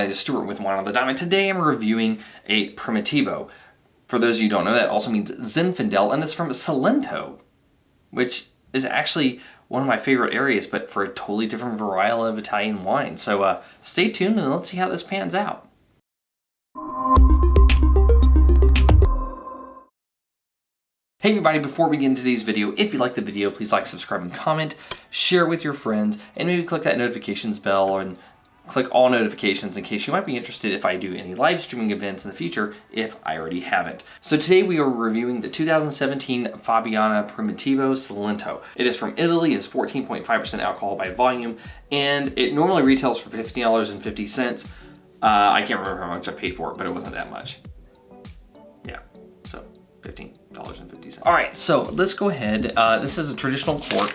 everybody, this is Stuart with Wine on the Diamond. Today I'm reviewing a Primitivo. For those of you who don't know, that also means Zinfandel, and it's from Salento, which is actually one of my favorite areas, but for a totally different varietal of Italian wine. So stay tuned and let's see how this pans out. Hey everybody, before we get into today's video, if you like the video, please like, subscribe, and comment, share with your friends, and maybe click that notifications bell and click all notifications in case you might be interested if I do any live streaming events in the future, if I already haven't. So today we are reviewing the 2017 Fabiana Primitivo Salento. It is from Italy, it's 14.5% alcohol by volume, and it normally retails for $15.50. I can't remember how much I paid for it, but it wasn't that much. Yeah, so $15.50. All right, so let's go ahead. This is a traditional cork.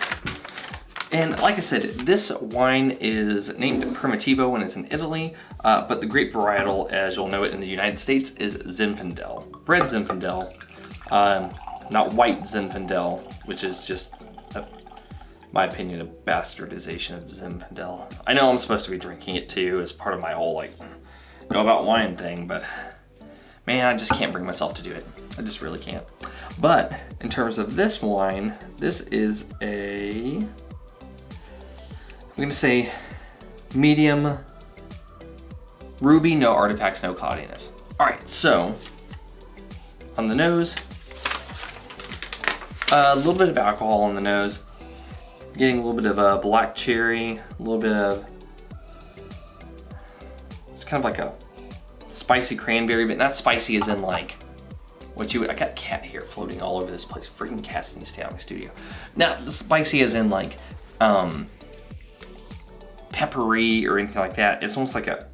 And like I said, this wine is named Primitivo when it's in Italy, but the grape varietal, as you'll know it in the United States, is Zinfandel. Red Zinfandel, not white Zinfandel, which is just, my opinion, a bastardization of Zinfandel. I know I'm supposed to be drinking it too as part of my whole, know about wine thing, but man, I just can't bring myself to do it. I just really can't. But in terms of this wine, this is I'm gonna say medium ruby, no artifacts, no cloudiness. All right, so on the nose, a little bit of alcohol on the nose, getting a little bit of black cherry, a little bit of, it's kind of like a spicy cranberry, but not spicy as in like what you would, I got a cat here floating all over this place. Freaking cats need to stay out of my studio. Not spicy as in like, peppery or anything like that. It's almost like a,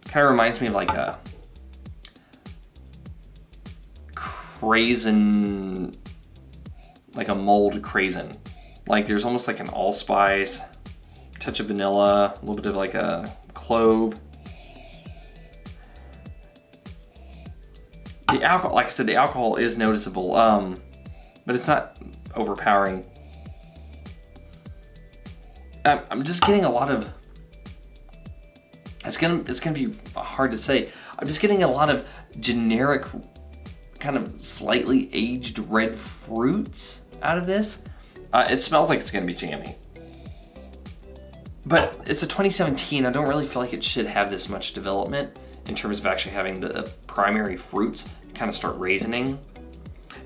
kind of reminds me of like a craisin, like a mulled craisin. Like there's almost like an allspice, touch of vanilla, a little bit of like a clove. The alcohol, like I said, the alcohol is noticeable, but it's not overpowering. I'm just getting a lot of, it's gonna be hard to say. I'm just getting a lot of generic, kind of slightly aged red fruits out of this. It smells like it's gonna be jammy. But it's a 2017, I don't really feel like it should have this much development in terms of actually having the primary fruits kind of start raisioning.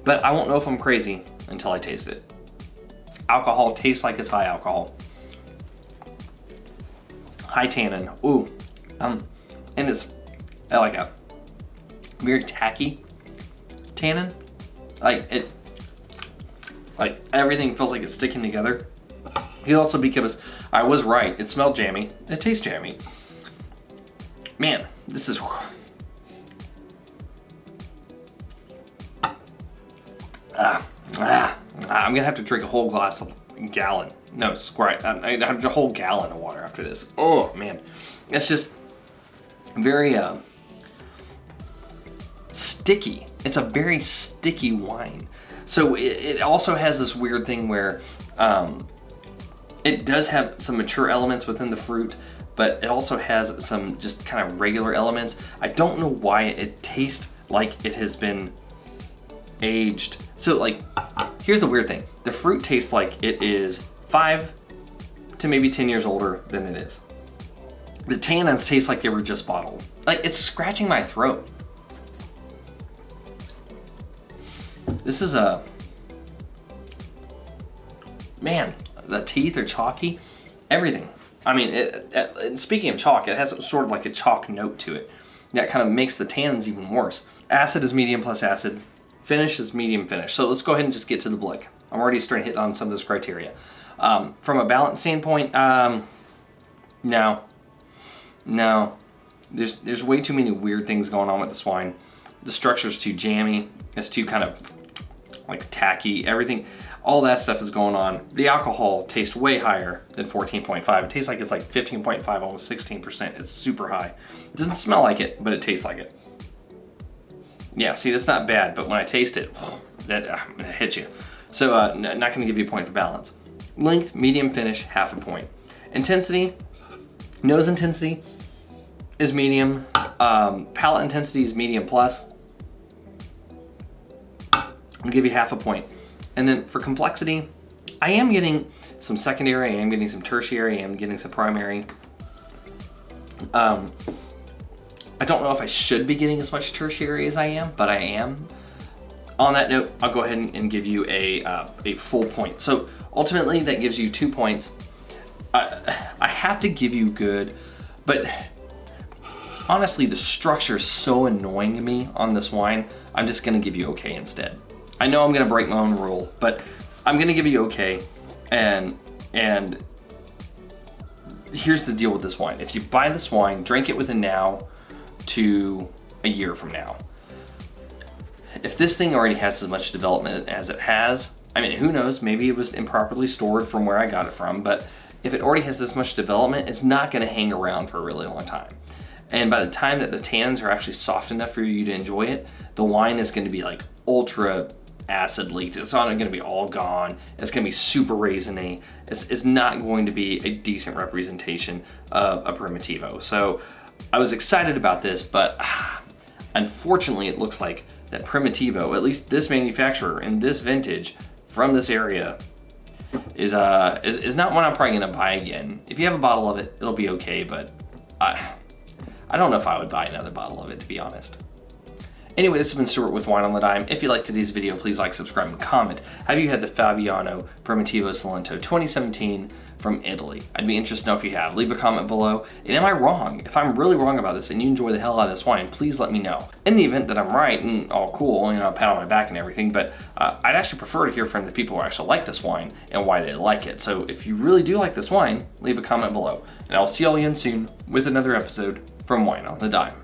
But I won't know if I'm crazy until I taste it. Alcohol tastes like it's high alcohol. High tannin, ooh, and it's like a very tacky tannin. Like everything feels like it's sticking together. It also, because I was right, it smelled jammy, it tastes jammy. Man, this is, I'm gonna have to drink a whole gallon. No, squirt. I have a whole gallon of water after this. Oh man, it's just very sticky. It's a very sticky wine. So it also has this weird thing where it does have some mature elements within the fruit, but it also has some just kind of regular elements. I don't know why it tastes like it has been aged. So like, here's the weird thing. The fruit tastes like it is 5 to maybe 10 years older than it is. The tannins taste like they were just bottled. Like, it's scratching my throat. This is a, man, the teeth are chalky, everything. I mean, speaking of chalk, it has sort of like a chalk note to it. That kind of makes the tannins even worse. Acid is medium plus acid. Finish is medium finish. So let's go ahead and just get to the blick. I'm already starting to hit on some of those criteria. From a balance standpoint, no. There's way too many weird things going on with this wine. The structure's too jammy. It's too kind of like tacky. Everything, all that stuff is going on. The alcohol tastes way higher than 14.5. It tastes like it's like 15.5, almost 16%. It's super high. It doesn't smell like it, but it tastes like it. Yeah, see, that's not bad, but when I taste it, that hits you. So not gonna give you a point for balance. Length, medium finish, half a point. Intensity, Nose intensity is medium. Palate intensity is medium plus. I'll give you half a point. And then for complexity, I am getting some secondary, I am getting some tertiary, I am getting some primary. I don't know if I should be getting as much tertiary as I am, but I am. On that note, I'll go ahead and give you a full point. So ultimately that gives you 2 points. I have to give you good, but honestly the structure is so annoying to me on this wine, I'm just gonna give you okay instead. I know I'm gonna break my own rule, but I'm gonna give you okay, and here's the deal with this wine. If you buy this wine, drink it within now to a year from now. If this thing already has as much development as it has, I mean, who knows, maybe it was improperly stored from where I got it from, but if it already has this much development, it's not gonna hang around for a really long time. And by the time that the tannins are actually soft enough for you to enjoy it, the wine is gonna be like ultra acid leaked. It's not gonna be all gone. It's gonna be super raisiny. It's not going to be a decent representation of a Primitivo. So I was excited about this, but unfortunately it looks like that Primitivo, at least this manufacturer in this vintage from this area, is not one I'm probably gonna buy again. If you have a bottle of it, it'll be okay, but I don't know if I would buy another bottle of it, to be honest. Anyway, this has been Stuart with Wine on the Dime. If you liked today's video, please like, subscribe, and comment. Have you had the Fabiana Primitivo Salento 2017 from Italy? I'd be interested to know if you have. Leave a comment below. And am I wrong? If I'm really wrong about this and you enjoy the hell out of this wine, please let me know. In the event that I'm right, and all cool, you know, pat on my back and everything, but I'd actually prefer to hear from the people who actually like this wine and why they like it. So if you really do like this wine, leave a comment below. And I'll see y'all again soon with another episode from Wine on the Dime.